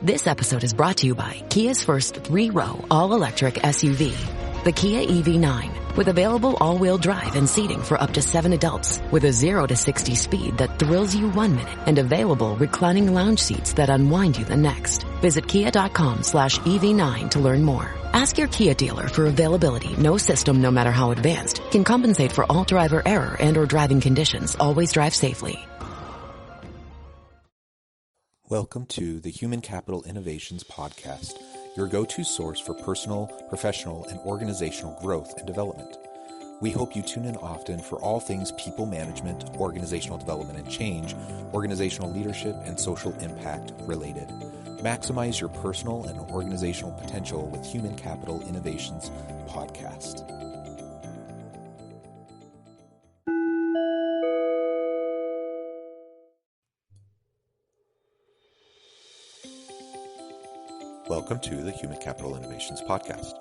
This episode is brought to you by Kia's first 3-row all-electric SUV, the Kia EV9, with available all-wheel drive and seating for up to 7 adults, with a 0 to 60 speed that thrills you 1 minute and available reclining lounge seats that unwind you the next. Visit kia.com/EV9 to learn more. Ask your Kia dealer for availability. No system, no matter how advanced, can compensate for all driver error and or driving conditions. Always drive safely. Welcome to the Human Capital Innovations Podcast, your go-to source for personal, professional, and organizational growth and development. We hope you tune in often for all things people management, organizational development and change, organizational leadership, and social impact related. Maximize your personal and organizational potential with Human Capital Innovations Podcast. Welcome to the Human Capital Innovations Podcast.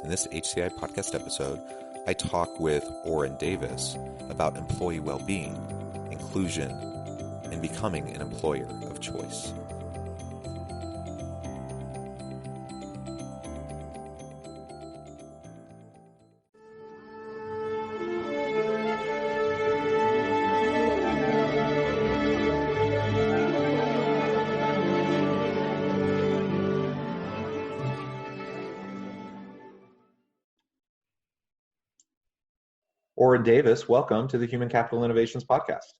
In this HCI podcast episode, I talk with Orin Davis about employee well-being, inclusion, and becoming an employer of choice. Orin Davis, welcome to the Human Capital Innovations Podcast.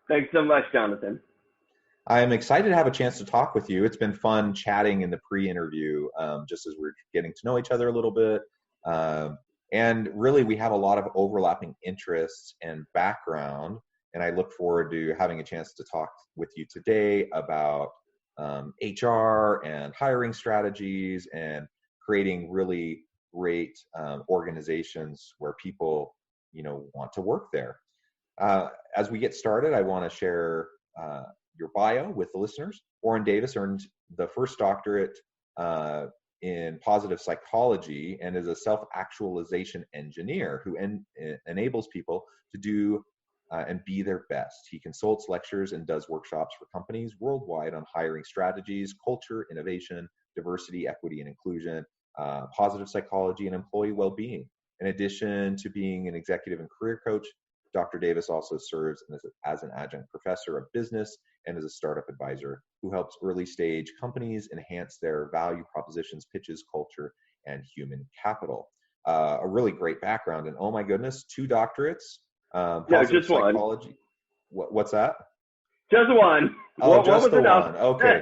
Thanks so much, Jonathan. I'm excited to have a chance to talk with you. It's been fun chatting in the pre-interview, just as we're getting to know each other a little bit. And really, we have a lot of overlapping interests and background, and I look forward to having a chance to talk with you today about HR and hiring strategies and creating really great organizations where people want to work there. As we get started, I want to share your bio with the listeners. Orin Davis earned the first doctorate in positive psychology and is a self-actualization engineer who enables people to do and be their best. He consults, lectures, and does workshops for companies worldwide on hiring strategies, culture, innovation, diversity, equity, and inclusion, positive psychology, and employee well-being. In addition to being an executive and career coach, Dr. Davis also serves as an adjunct professor of business and as a startup advisor who helps early stage companies enhance their value propositions, pitches, culture, and human capital. A really great background. And oh my goodness, 2 doctorates. Just psychology. One. What's that? Just one. Oh, just the one. Okay.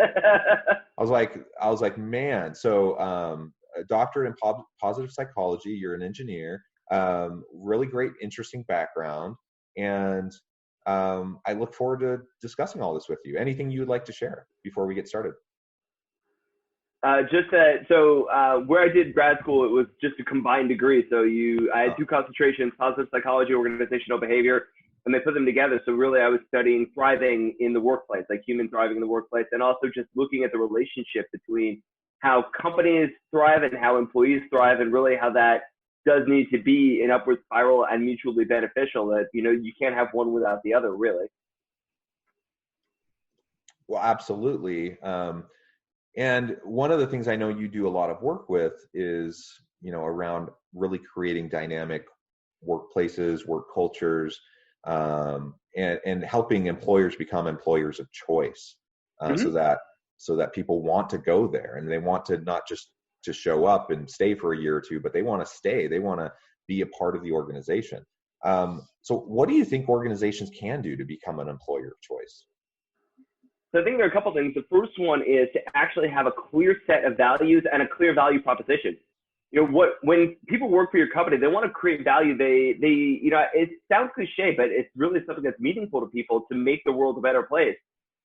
I was like, man. So, a doctorate in positive psychology. You're an engineer. Really great, interesting background. And I look forward to discussing all this with you. Anything you would like to share before we get started? Just that. So where I did grad school, it was just a combined degree. So I had 2 concentrations: positive psychology, organizational behavior, and they put them together. So really, I was studying thriving in the workplace, like human thriving in the workplace, and also just looking at the relationship between how companies thrive and how employees thrive, and really how that does need to be an upward spiral and mutually beneficial. That you can't have one without the other, really. Well, absolutely. And one of the things I know you do a lot of work with is, around really creating dynamic workplaces, work cultures, and helping employers become employers of choice, so that people want to go there and they want to not just to show up and stay for a year or 2, but they want to stay. They want to be a part of the organization. So what do you think organizations can do to become an employer of choice? So I think there are a couple things. The first one is to actually have a clear set of values and a clear value proposition. When people work for your company, they want to create value. They it sounds cliche, but it's really something that's meaningful to people to make the world a better place.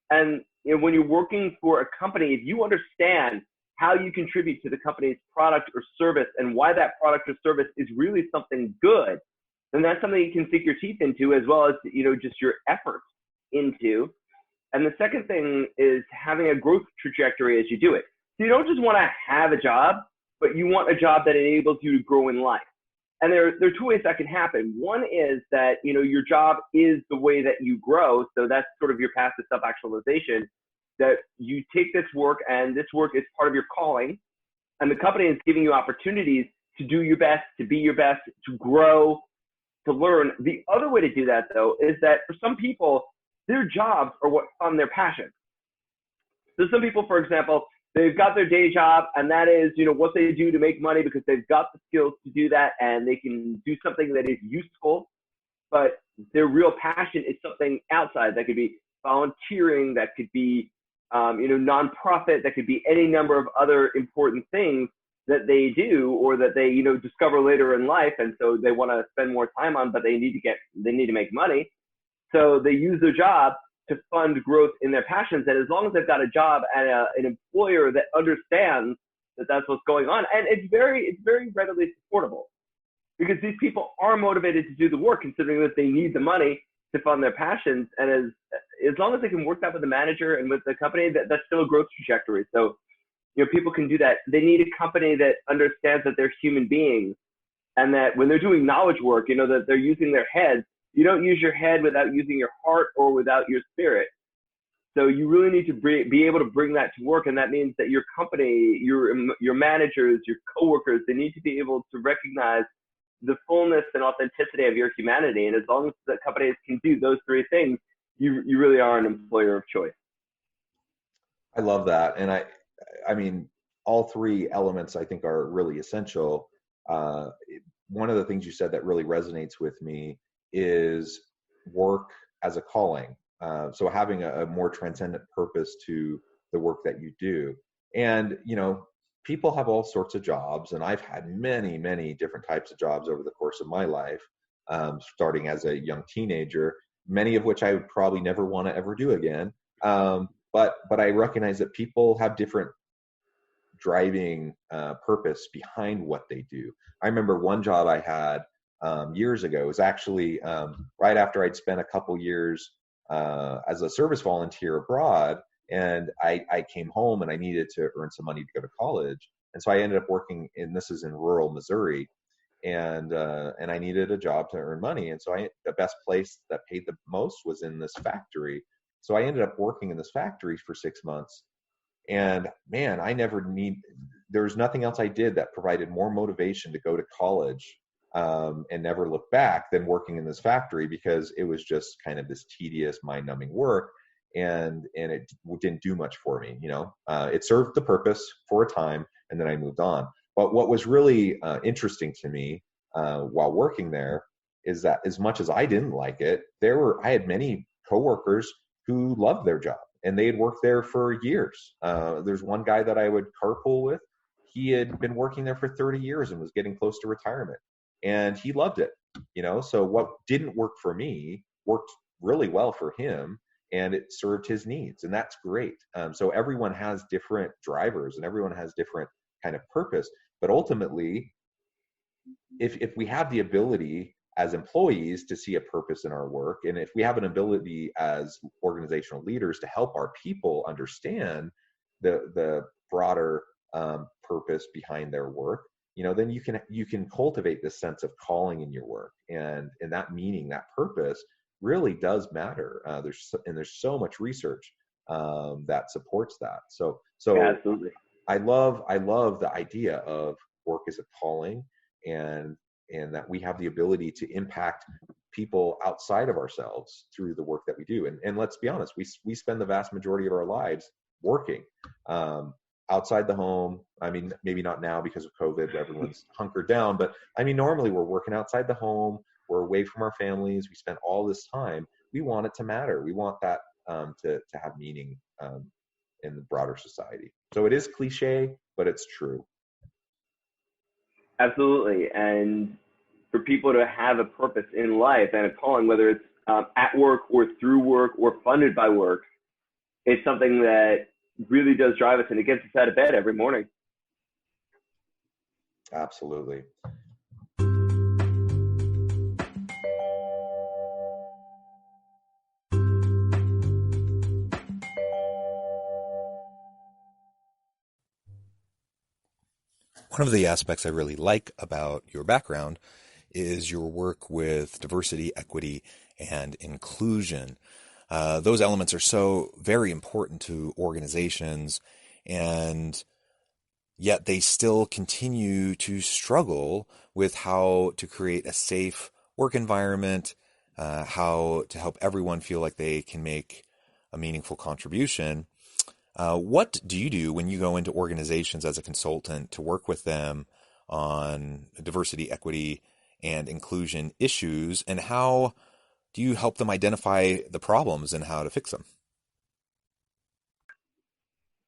And when you're working for a company, if you understand how you contribute to the company's product or service and why that product or service is really something good, then that's something you can sink your teeth into, as well as just your efforts into. And the second thing is having a growth trajectory as you do it. So you don't just want to have a job, but you want a job that enables you to grow in life. And there are 2 ways that can happen. One is that, your job is the way that you grow. So that's sort of your path to self-actualization. that you take this work and this work is part of your calling, and the company is giving you opportunities to do your best, to be your best, to grow, to learn. The other way to do that, though, is that for some people, their jobs are what fund their passion. So some people, for example, they've got their day job, and that is, what they do to make money because they've got the skills to do that, and they can do something that is useful. But their real passion is something outside. That could be volunteering, that could be, nonprofit, that could be any number of other important things that they do or that they, discover later in life. And so they want to spend more time on, but they need to make money. So they use their job to fund growth in their passions. And as long as they've got a job and an employer that understands that that's what's going on, and it's very readily supportable, because these people are motivated to do the work, considering that they need the money to fund their passions. And as long as they can work that with the manager and with the company, that's still a growth trajectory. So, people can do that. They need a company that understands that they're human beings, and that when they're doing knowledge work, that they're using their heads. You don't use your head without using your heart or without your spirit. So you really need to be able to bring that to work. And that means that your company, your managers, your coworkers, they need to be able to recognize the fullness and authenticity of your humanity. And as long as the companies can do those three things, you really are an employer of choice. I love that. And I mean, all three elements I think are really essential. One of the things you said that really resonates with me is work as a calling. So having a more transcendent purpose to the work that you do. And, people have all sorts of jobs, and I've had many, many different types of jobs over the course of my life, starting as a young teenager, many of which I would probably never want to ever do again. But I recognize that people have different driving purpose behind what they do. I remember one job I had years ago. It was actually right after I'd spent a couple years as a service volunteer abroad, and I came home and I needed to earn some money to go to college. And so I ended up working this is in rural Missouri, and I needed a job to earn money. And so the best place that paid the most was in this factory. So I ended up working in this factory for 6 months. And man, there was nothing else I did that provided more motivation to go to college and never look back than working in this factory, because it was just kind of this tedious, mind-numbing work, and it didn't do much for me. It served the purpose for a time, and then I moved on. But what was really interesting to me while working there is that as much as I didn't like it, I had many coworkers who loved their job, and they had worked there for years. There's one guy that I would carpool with. He had been working there for 30 years and was getting close to retirement. And he loved it, so what didn't work for me worked really well for him, and it served his needs. And that's great. So everyone has different drivers and everyone has different kind of purpose. But ultimately, if we have the ability as employees to see a purpose in our work, and if we have an ability as organizational leaders to help our people understand the broader purpose behind their work, then you can cultivate this sense of calling in your work, and that meaning, that purpose really does matter. There's so much research that supports that. So yeah, absolutely. I love the idea of work as a calling, and that we have the ability to impact people outside of ourselves through the work that we do. And let's be honest, we spend the vast majority of our lives working. Outside the home. I mean, maybe not now because of COVID, everyone's hunkered down, but I mean, normally we're working outside the home, we're away from our families, we spend all this time. We want it to matter. We want that to have meaning in the broader society. So it is cliche, but it's true. Absolutely. And for people to have a purpose in life and a calling, whether it's at work or through work or funded by work, it's something that really does drive us, and it gets us out of bed every morning. Absolutely. One of the aspects I really like about your background is your work with diversity, equity, and inclusion. those elements are so very important to organizations, and yet they still continue to struggle with how to create a safe work environment, how to help everyone feel like they can make a meaningful contribution. What do you do when you go into organizations as a consultant to work with them on diversity, equity, and inclusion issues, and how do you help them identify the problems and how to fix them?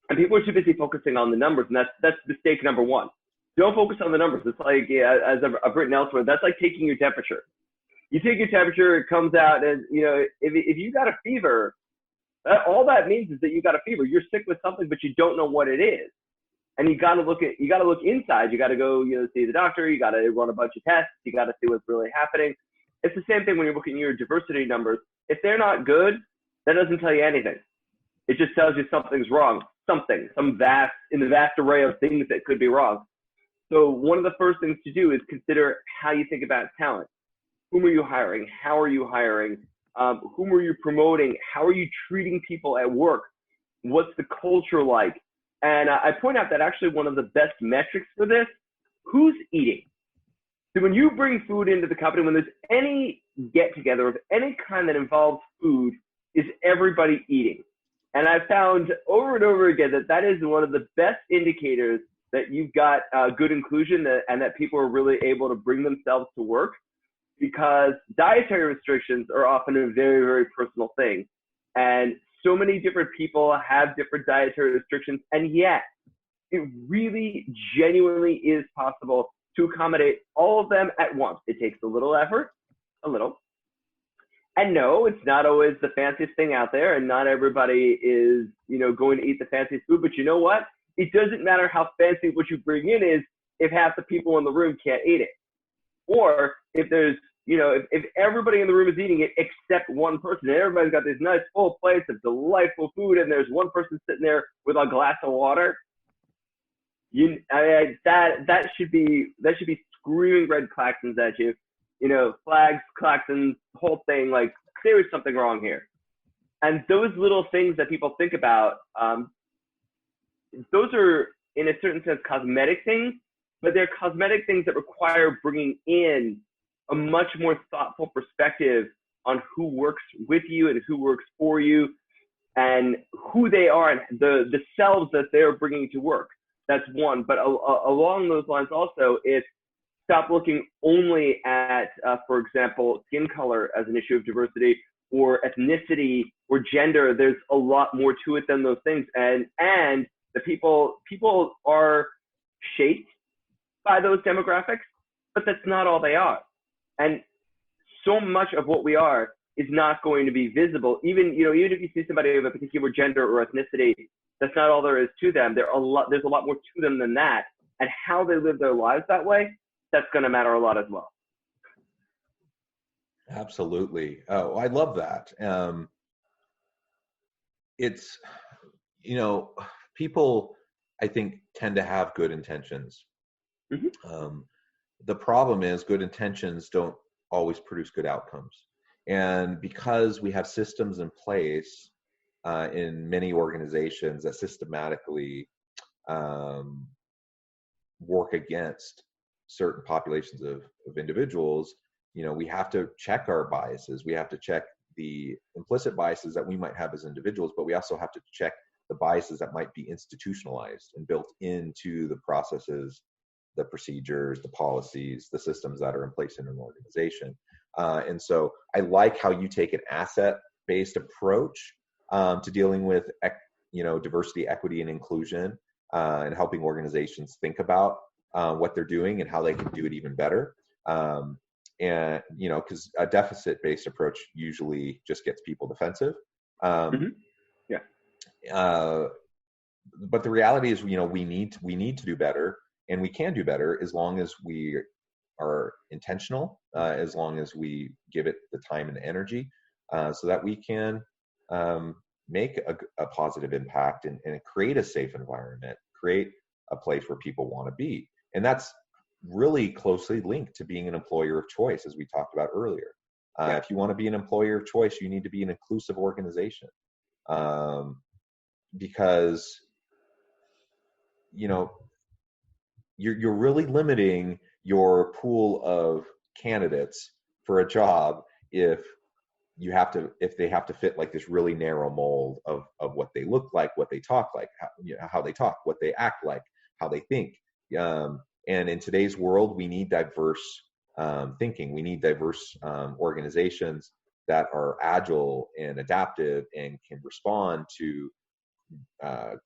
And people are too busy focusing on the numbers, and that's mistake number one. Don't focus on the numbers. It's like, yeah, as I've written elsewhere, that's like taking your temperature. You take your temperature, it comes out, and if you got a fever, all that means is that you got a fever. You're sick with something, but you don't know what it is. And you got to look inside. You got to go, see the doctor. You got to run a bunch of tests. You got to see what's really happening. It's the same thing when you're looking at your diversity numbers. If they're not good, that doesn't tell you anything. It just tells you something's wrong. In the vast array of things that could be wrong. So one of the first things to do is consider how you think about talent. Whom are you hiring? How are you hiring? Whom are you promoting? How are you treating people at work? What's the culture like? And I point out that actually one of the best metrics for this, who's eating? So when you bring food into the company, when there's any get together of any kind that involves food, is everybody eating? And I've found over and over again that is one of the best indicators that you've got good inclusion and that people are really able to bring themselves to work, because dietary restrictions are often a very, very personal thing. And so many different people have different dietary restrictions, and yet it really genuinely is possible to accommodate all of them at once. It takes a little effort, a little. And no, it's not always the fanciest thing out there, and not everybody is, going to eat the fanciest food. But you know what? It doesn't matter how fancy what you bring in is if half the people in the room can't eat it. Or if there's, if everybody in the room is eating it except one person, and everybody's got these nice full plates of delightful food, and there's one person sitting there with a glass of water, that should be screaming red klaxons at you. Flags, klaxons, whole thing, like there is something wrong here. And those little things that people think about, those are in a certain sense cosmetic things, but they're cosmetic things that require bringing in a much more thoughtful perspective on who works with you and who works for you and who they are and the selves that they're bringing to work. That's one. But along those lines also, it's stop looking only at, for example, skin color as an issue of diversity, or ethnicity or gender. There's a lot more to it than those things. And the people are shaped by those demographics, but that's not all they are. And so much of what we are is not going to be visible. Even if you see somebody of a particular gender or ethnicity, that's not all there is to them. There's a lot more to them than that. And how they live their lives that way, that's going to matter a lot as well. Absolutely. Oh, I love that. It's, people, I think, tend to have good intentions. Mm-hmm. The problem is good intentions don't always produce good outcomes. And because we have systems in place in many organizations that systematically work against certain populations of individuals, we have to check our biases. We have to check the implicit biases that we might have as individuals, but we also have to check the biases that might be institutionalized and built into the processes, the procedures, the policies, the systems that are in place in an organization. And so I like how you take an asset-based approach to dealing with, diversity, equity, and inclusion, and helping organizations think about what they're doing and how they can do it even better. And, because a deficit-based approach usually just gets people defensive. Mm-hmm. Yeah. But the reality is, we need to do better, and we can do better as long as we are intentional, as long as we give it the time and energy, so that we can make a positive impact and create a safe environment, create a place where people want to be. And that's really closely linked to being an employer of choice, as we talked about earlier. If you want to be an employer of choice, you need to be an inclusive organization, because you're really limiting your pool of candidates for a job if they have to fit like this really narrow mold of what they look like, what they talk like, how they talk, what they act like, how they think. And in today's world, we need diverse thinking. We need diverse organizations that are agile and adaptive and can respond to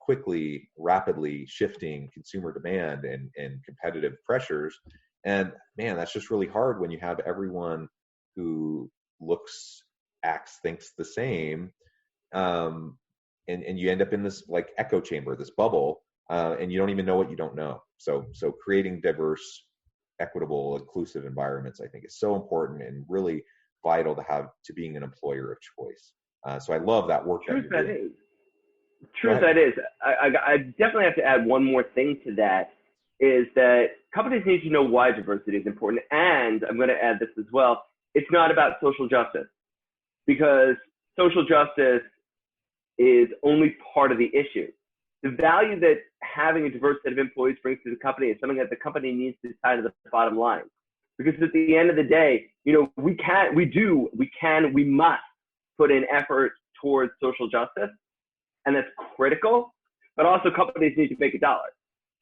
quickly, rapidly shifting consumer demand and competitive pressures. And man, that's just really hard when you have everyone who looks, acts, thinks the same. And you end up in this like echo chamber, this bubble, and you don't even know what you don't know. So creating diverse, equitable, inclusive environments, I think, is so important and really vital to being an employer of choice. So I love that work that you're doing. Truth that is. I definitely have to add one more thing to that, is that companies need to know why diversity is important. And I'm going to add this as well. It's not about social justice, because social justice is only part of the issue. The value that having a diverse set of employees brings to the company is something that the company needs to tie to the bottom line. Because at the end of the day, we must put in effort towards social justice. And that's critical, but also companies need to make a dollar,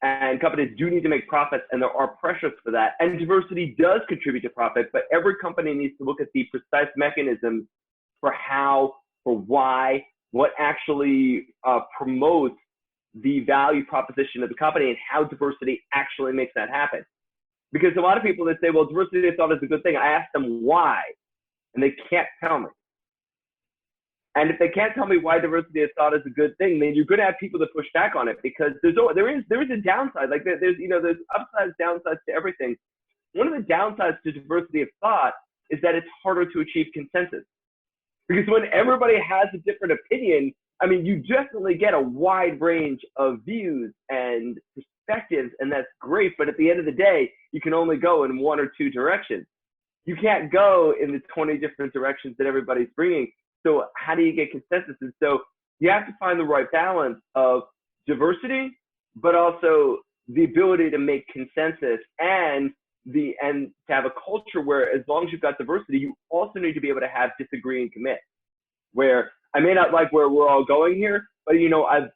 and companies do need to make profits, and there are pressures for that. And diversity does contribute to profit, but every company needs to look at the precise mechanisms for how, for why, what actually promotes the value proposition of the company and how diversity actually makes that happen. Because a lot of people that say, well, diversity is thought is a good thing, I ask them why, and they can't tell me. And if they can't tell me why diversity is thought is a good thing, then you're going to have people that push back on it, because there is a downside. Like there's upsides, downsides to everything. One of the downsides to diversity of thought is that it's harder to achieve consensus, because when everybody has a different opinion, I mean, you definitely get a wide range of views and perspectives, and that's great. But at the end of the day, you can only go in one or two directions. You can't go in the 20 different directions that everybody's bringing. So how do you get consensus? And so you have to find the right balance of diversity, but also the ability to make consensus, and to have a culture where, as long as you've got diversity, you also need to be able to have disagree and commit. Where I may not like where we're all going here, but I've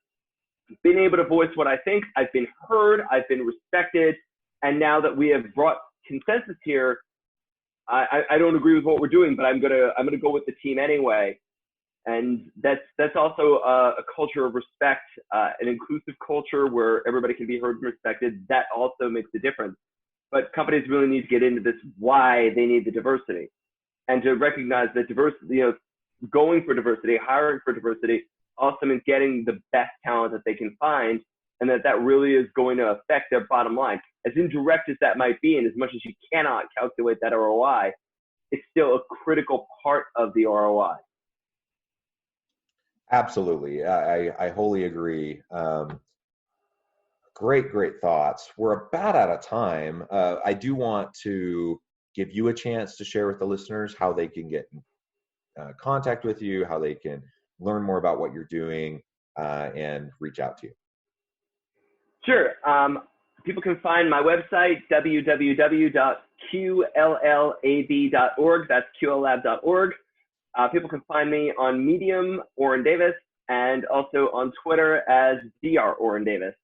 been able to voice what I think. I've been heard. I've been respected. And now that we have brought consensus here, I don't agree with what we're doing, but I'm gonna go with the team anyway. And that's also a culture of respect, an inclusive culture where everybody can be heard and respected. That also makes a difference. But companies really need to get into this, why they need the diversity, and to recognize that diversity, going for diversity, hiring for diversity, also means getting the best talent that they can find, and that really is going to affect their bottom line. As indirect as that might be, and as much as you cannot calculate that ROI, it's still a critical part of the ROI. Absolutely. I wholly agree. Great thoughts. We're about out of time. I do want to give you a chance to share with the listeners how they can get in contact with you, how they can learn more about what you're doing, and reach out to you. Sure. People can find my website, www.qllab.org. That's qllab.org. People can find me on Medium, Orin Davis, and also on Twitter as Dr. Orin Davis.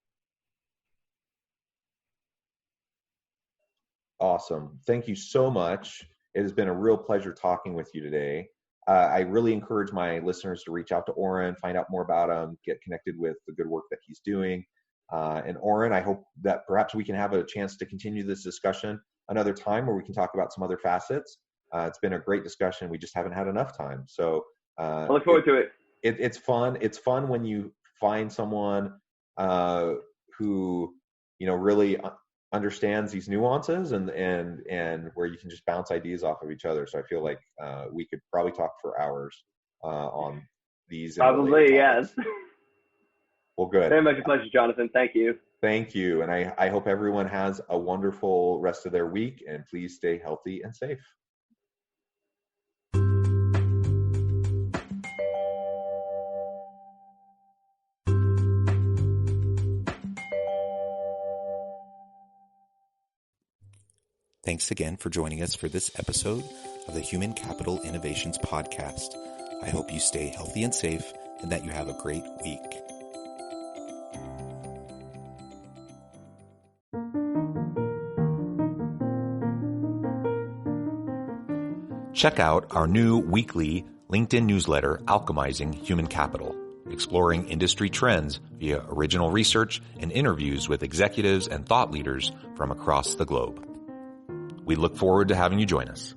Awesome. Thank you so much. It has been a real pleasure talking with you today. I really encourage my listeners to reach out to Orin, find out more about him, get connected with the good work that he's doing. And Orin, I hope that perhaps we can have a chance to continue this discussion another time where we can talk about some other facets. It's been a great discussion. We just haven't had enough time. So I look forward to it. It's fun. It's fun when you find someone who really understands these nuances and where you can just bounce ideas off of each other. So I feel like we could probably talk for hours on these. Probably, yes. Well, good. Very much a pleasure, Jonathan. Thank you. Thank you. And I hope everyone has a wonderful rest of their week, and please stay healthy and safe. Thanks again for joining us for this episode of the Human Capital Innovations Podcast. I hope you stay healthy and safe and that you have a great week. Check out our new weekly LinkedIn newsletter, Alchemizing Human Capital, exploring industry trends via original research and interviews with executives and thought leaders from across the globe. We look forward to having you join us.